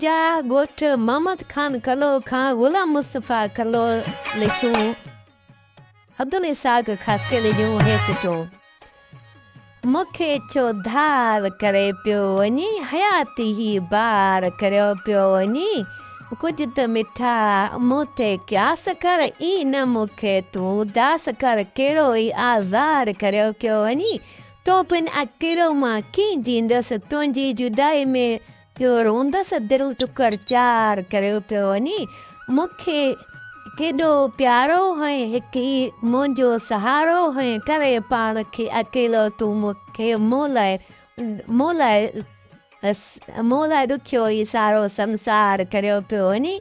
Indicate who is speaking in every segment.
Speaker 1: तुंहिंजा ॻोठ मोहम्मद खान कलो खां ग़ुलाम मुस्तफ़ा कलो लिखियूं अब्दुल इसाक खस्केले जूं हेसिटूं मूंखे छो धार करे पियो वञी हयाती ही बार करियो पियो वञी कुझु त मिठा मूं ते क्यास कर ई न मूंखे तूं दास कर कहिड़ो ई आज़ार करियो पियो वञी तो पिन अकेलो मां कीअं जींदसि तुंहिंजी जुदाई में पियो रोंदसि दिलि टुकर चार करियो पियो वञी मूंखे केॾो प्यारो है हिकु ई मुंहिंजो सहारो है करे पाण खे अकेलो तूं मूंखे मूं लाइ ॾुखियो ई सारो संसार करियो पियो वञी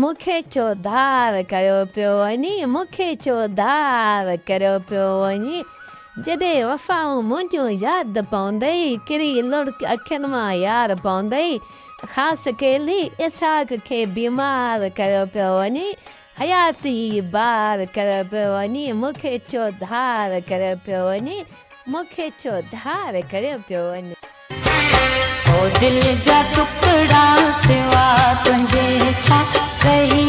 Speaker 1: मूंखे छो धार करियो पियो वञी मूंखे छो धार करियो पियो वञी जॾहिं वफ़ाऊं मुंहिंजो यादि पवंदई किरी लुड़क अखियुनि मां यार पवंदई ख़ासि केली इसाक खे बीमार करियो पियो वञी हयाती बार करियो पियो वञी मूंखे छो धार करियो पियो वञी मूंखे छो धार करियो पियो वञी
Speaker 2: ओ दिल जा टुकड़ा सिवा तुंहिंजे छा रही